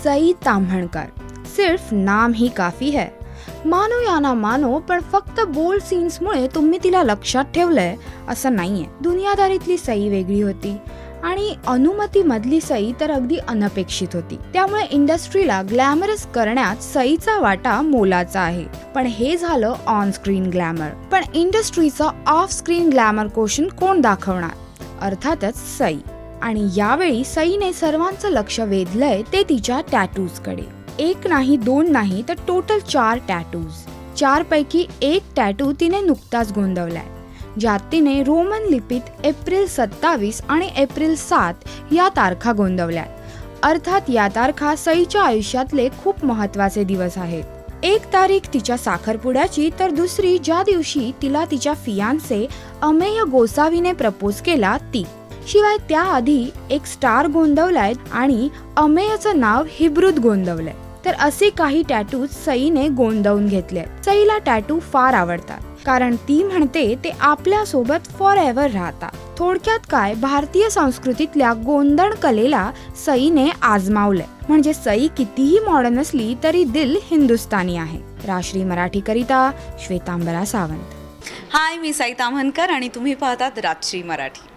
सई ताम्हणकर, सिर्फ नाम ही काफी है. मानो या ना मानो, पण फक्त बोल्ड सीन्समुळे तुम्ही तिला लक्षात ठेवलंय असं नाहीये. दुनियादारीतली सई वेगळी होती आणि अनुमती मधली सई तर अगदी अनपेक्षित होती. त्यामुळे इंडस्ट्रीला ग्लॅमरस करण्यात सईचा वाटा मोलाचा आहे. पण हे झालं ऑन स्क्रीन ग्लॅमर. पण इंडस्ट्रीचा ऑफ स्क्रीन ग्लॅमर क्वेश्चन कोण दाखवणार? अर्थातच सई. आणि यावेळी सईने सर्वांचं लक्ष वेधलंय ते तिच्या टॅटूज कडे. एक नाही, दोन नाही, तर टोटल 4 टॅटूज. 4 पैकी एक टॅटू तिने नुकताच गोंदवलाय, ज्यात तिने रोमन लिपीत एप्रिल 27 आणि एप्रिल 7 या तारखा गोंदवल्या. अर्थात या तारखा सईच्या आयुष्यातले खूप महत्वाचे दिवस आहेत. एक तारीख तिच्या साखरपुड्याची, तर दुसरी ज्या दिवशी तिला तिच्या फियांसे अमेय गोसावीने प्रपोज केला ती. शिवाय त्याआधी एक स्टार गोंदवलाय आणि अमेयचं नाव हिब्रुत गोंदवलंय. तर असे काही टॅटू सईने गोंदवून घेतले. सईला टॅटू फार आवडतात, कारण ती म्हणते ते आपल्या सोबत फॉर एव्हर राहतात. थोडक्यात काय, भारतीय संस्कृतीतल्या गोंधळ कलेला सईने आजमावलंय. म्हणजे सई कितीही मॉडर्न असली तरी दिल हिंदुस्थानी आहे. राश्री मराठी करिता श्वेतांबरा सावंत. हाय, मी सई ताम्हणकर आणि तुम्ही पाहतात राजश्री मराठी.